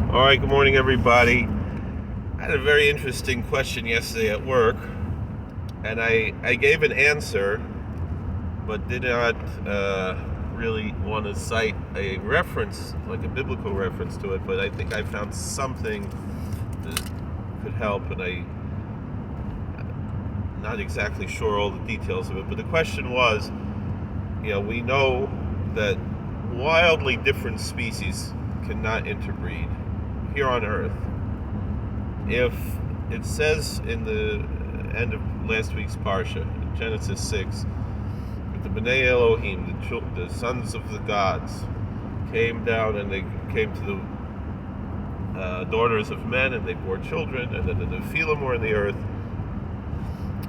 All right, good morning, everybody. I had a very interesting question yesterday at work, and I gave an answer, but did not really want to cite a reference, like a biblical reference to it, but I think I found something that could help, and I'm not exactly sure all the details of it, but the question was, we know that wildly different species cannot interbreed here on Earth. If it says in the end of last week's Parsha, Genesis 6, that the B'nai Elohim, the sons of the gods, came down and they came to the daughters of men and they bore children, and then the Nephilim were in the earth.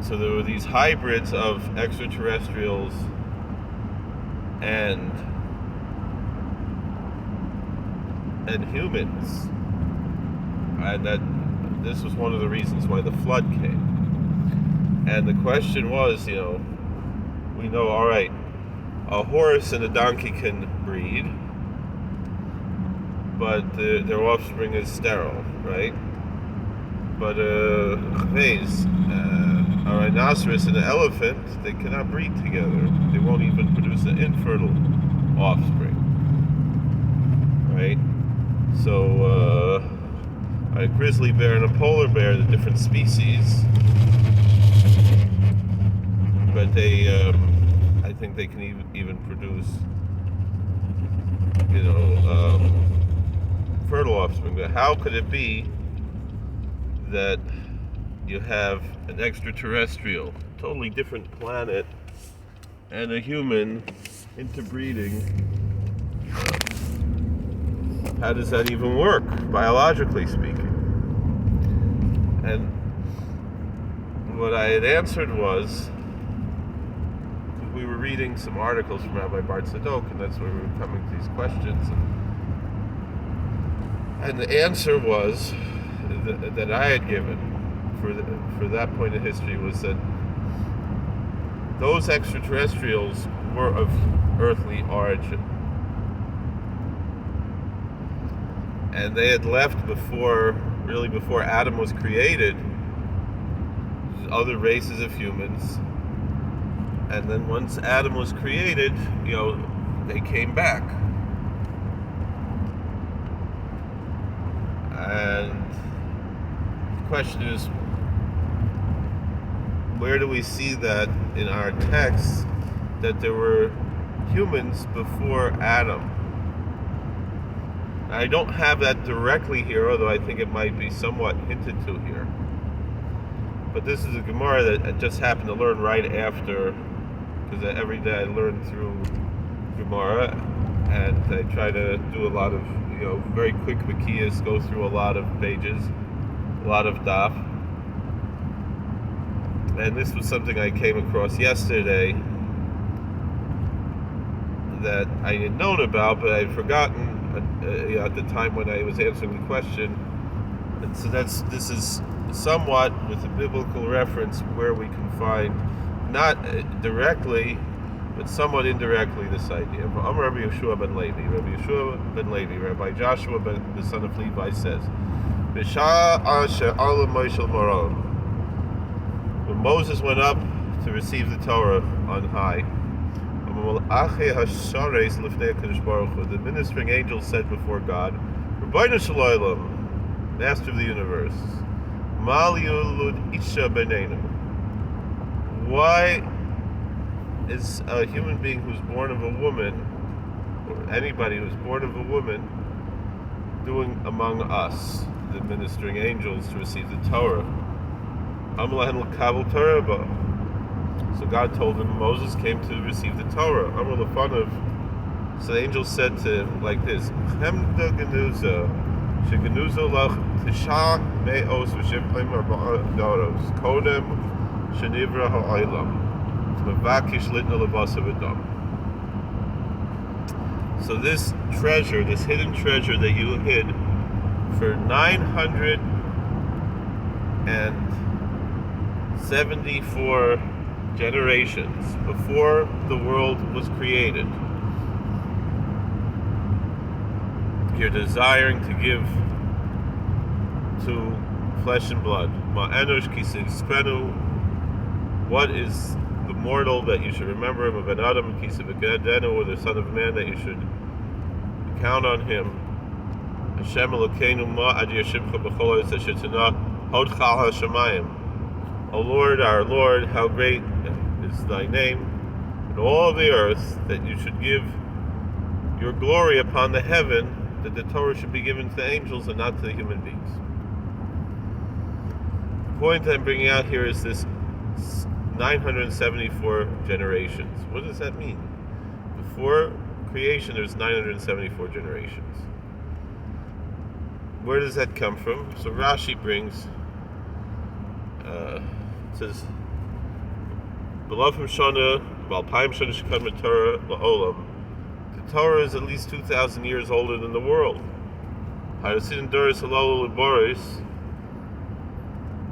So there were these hybrids of extraterrestrials and humans, and that this was one of the reasons why the flood came. And the question was, we know, all right, a horse and a donkey can breed, but their offspring is sterile, right? But a rhinoceros and an elephant, they cannot breed together. They won't even produce an infertile offspring, right? So, a grizzly bear and a polar bear, the different species, but they, I think they can even produce, fertile offspring. But how could it be that you have an extraterrestrial, totally different planet, and a human interbreeding? How does that even work, biologically speaking? And what I had answered was, we were reading some articles from Rabbi Bart Sadok, and that's where we were coming to these questions. And the answer was that I had given for that point of history was that those extraterrestrials were of earthly origin. And they had left before Adam was created, other races of humans. And then once Adam was created, they came back. And the question is, where do we see that in our text, that there were humans before Adam? I don't have that directly here, although I think it might be somewhat hinted to here. But this is a Gemara that I just happened to learn right after, because every day I learn through Gemara, and I try to do a lot of, very quick Makiyas, go through a lot of pages, a lot of daf. And this was something I came across yesterday that I had known about, but I had forgotten at the time when I was answering the question. And so this is somewhat with a biblical reference where we can find, not directly, but somewhat indirectly, this idea. I'm Rabbi Yeshua ben Levi. Rabbi Yeshua ben Levi, Rabbi Joshua the son of Levi, says, when Moses went up to receive the Torah on high, the ministering angel said before God, Rabbeinu Shalom, Master of the universe, why is a human being who's born of a woman, or anybody who's born of a woman, doing among us, the ministering angels, to receive the Torah? So God told him Moses came to receive the Torah. So the angel said to him like this: So this treasure, this hidden treasure that you hid for 974 generations before the world was created, you're desiring to give to flesh and blood. Ma'enosh kisiskrenu. What is the mortal that you should remember him? Of an Adam kisivekadenu, or the Son of Man that you should count on him. Hashem Elokeinu ma ad yashimcha b'chol ha'aretz asher tanah hodcha al hashamayim. O Lord, our Lord, how great is thy name in all the earth, that you should give your glory upon the heaven, that the Torah should be given to the angels and not to the human beings. The point I'm bringing out here is this 974 generations. What does that mean? Before creation, there's 974 generations. Where does that come from? So Rashi brings, it says, B'lofim shana, b'alpayim shana shekadma Torah la'olam. The Torah is at least 2,000 years older than the world. Harasin doris halolu liboris,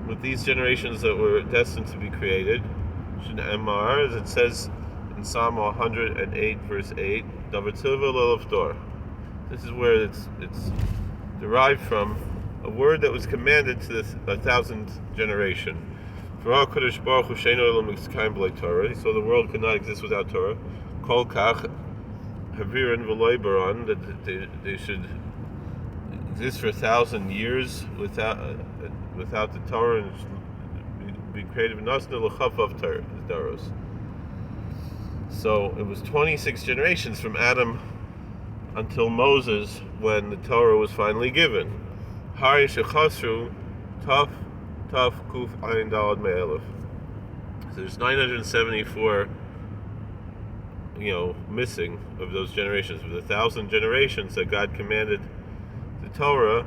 with these generations that were destined to be created. Shne'emar, as it says in Psalm 108, verse 8, Davar tilva lelafdor. This is where it's derived from a word that was commanded to the 1,000th generation. So the world could not exist without Torah. Kol kach havirin v'loy baran, that they should exist for 1,000 years without the Torah and be creative. So it was 26 generations from Adam until Moses, when the Torah was finally given. Hari shechasru taf kuf ayin dalad me'elef. So there's 974, missing of those generations. With 1,000 generations that God commanded the Torah,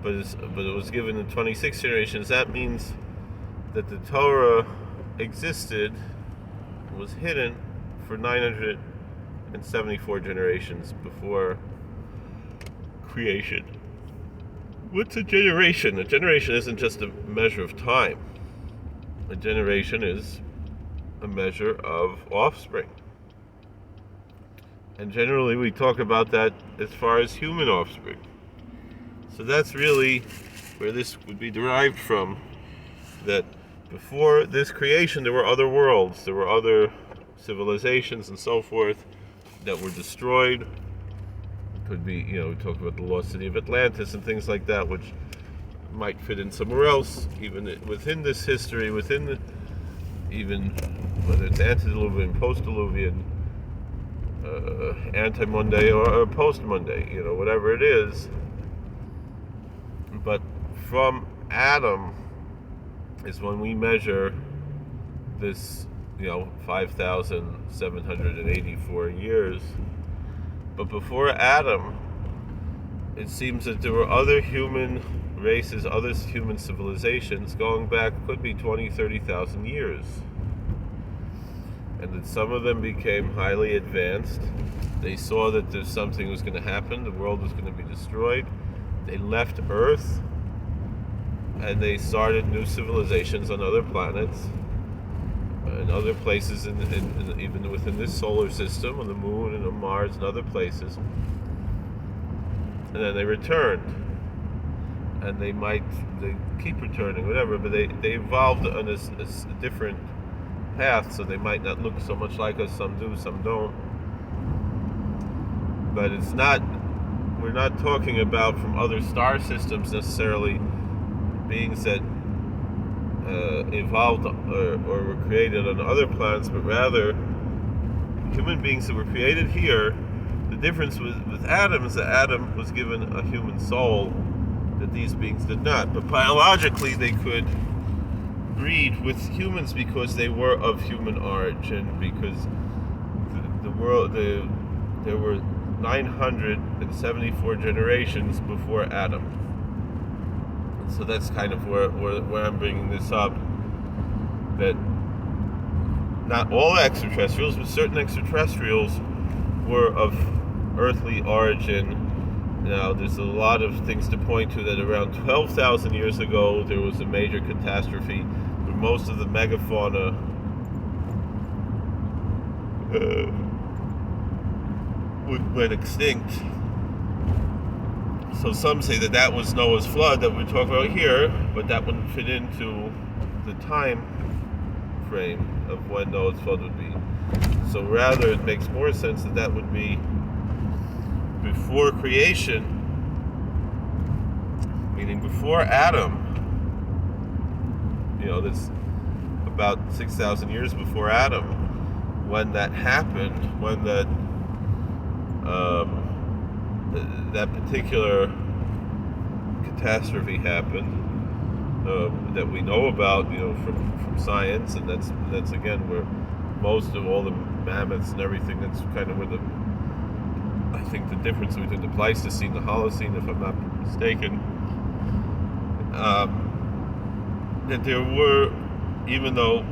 but it was given in 26 generations. That means that the Torah existed, was hidden for 974 generations before creation. What's a generation? A generation isn't just a measure of time. A generation is a measure of offspring. And generally we talk about that as far as human offspring. So that's really where this would be derived from, that before this creation there were other worlds, there were other civilizations and so forth that were destroyed. It could be, we talk about the lost city of Atlantis and things like that, which might fit in somewhere else, even within this history, even whether it's antediluvian, post-diluvian, anti-Monday or post-Monday, whatever it is. But from Adam is when we measure this, 5,784 years. But before Adam, it seems that there were other human races, other human civilizations going back, could be 20, 30,000 years. And that some of them became highly advanced. They saw that there's something was going to happen, the world was going to be destroyed. They left Earth and they started new civilizations on other planets and other places, in even within this solar system, on the moon and on Mars and other places. And then they returned, and they keep returning, whatever. But they evolved on a different path, so they might not look so much like us. Some do, some don't. But we're not talking about from other star systems necessarily beings that evolved or were created on other planets, but rather human beings that were created here. The difference with Adam is that Adam was given a human soul that these beings did not. But biologically they could breed with humans because they were of human origin, because there were 974 generations before Adam. So that's kind of where I'm bringing this up, that not all extraterrestrials, but certain extraterrestrials were of earthly origin. Now, there's a lot of things to point to that around 12,000 years ago, there was a major catastrophe where most of the megafauna went extinct. So some say that that was Noah's flood that we're talking about here, but that wouldn't fit into the time frame of when Noah's flood would be. So rather, it makes more sense that that would be before creation, meaning before Adam. That's about 6,000 years before Adam, when that happened, when that particular catastrophe happened, that we know about, from science, and that's again where most of all the mammoths and everything. That's kind of where I think the difference between the Pleistocene, the Holocene, if I'm not mistaken, that there were, even though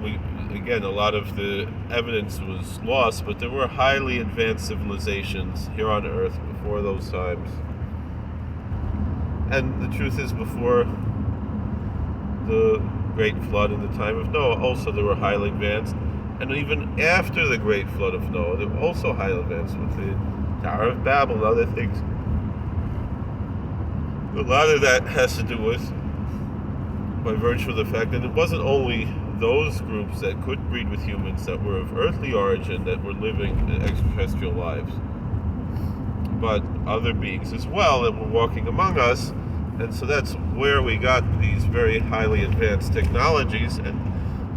a lot of the evidence was lost, but there were highly advanced civilizations here on Earth before those times. And the truth is, before the Great Flood in the time of Noah, also there were highly advanced. And even after the Great Flood of Noah, they were also highly advanced with the Tower of Babel and other things. A lot of that has to do with, by virtue of the fact that it wasn't only those groups that could breed with humans that were of earthly origin that were living extraterrestrial lives, but other beings as well that were walking among us. And so that's where we got these very highly advanced technologies, and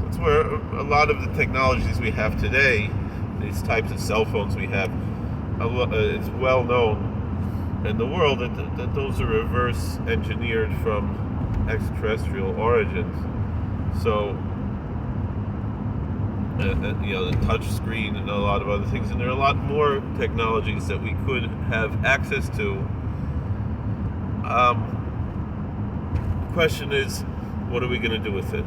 that's where a lot of the technologies we have today, these types of cell phones we have, it's well known in the world that those are reverse engineered from extraterrestrial origins. So the touch screen and a lot of other things, and there are a lot more technologies that we could have access to. The question is, what are we going to do with it?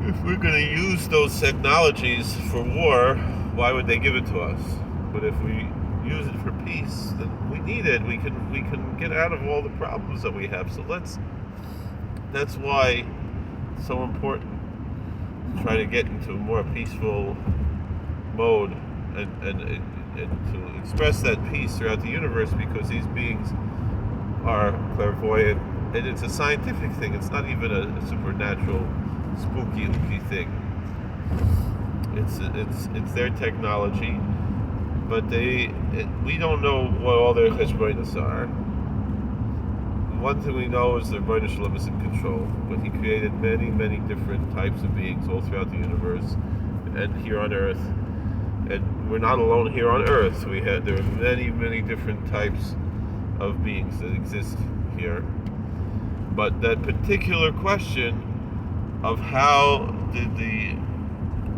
If we're going to use those technologies for war, why would they give it to us? But if we use it for peace, then we need it. We can get out of all the problems that we have. So that's why it's so important to try to get into a more peaceful mode and to express that peace throughout the universe, because these beings are clairvoyant, and it's a scientific thing. It's not even a supernatural, spooky thing. It's their technology, but we don't know what all their cheshbonos are. One thing we know is that Rebbeinu Shalom is in control, but He created many, many different types of beings all throughout the universe and here on Earth. And we're not alone here on Earth. There are many, many different types of beings that exist here. But that particular question of how did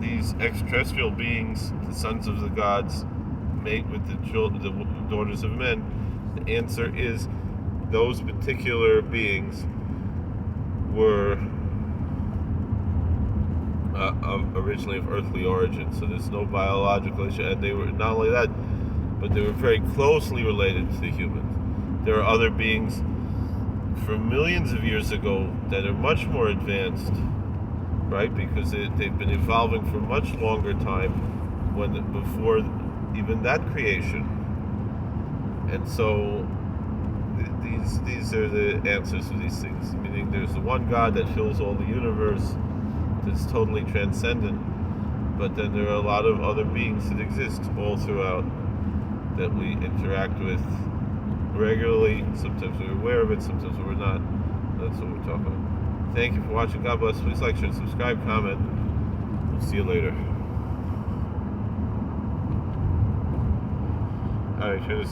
these extraterrestrial beings, the sons of the gods, mate with the daughters of men, the answer is those particular beings were originally of earthly origin, so there's no biological issue, and they were not only that, but they were very closely related to the humans. There are other beings from millions of years ago that are much more advanced, right? Because they've been evolving for much longer time, before even that creation. And so these are the answers to these things. Meaning, there's the one God that fills all the universe, that's totally transcendent, but then there are a lot of other beings that exist all throughout that we interact with regularly. Sometimes we're aware of it, sometimes we're not. That's what we're talking about. Thank you for watching. God bless. Please like, share, subscribe, comment. We'll see you later. Alright, try this.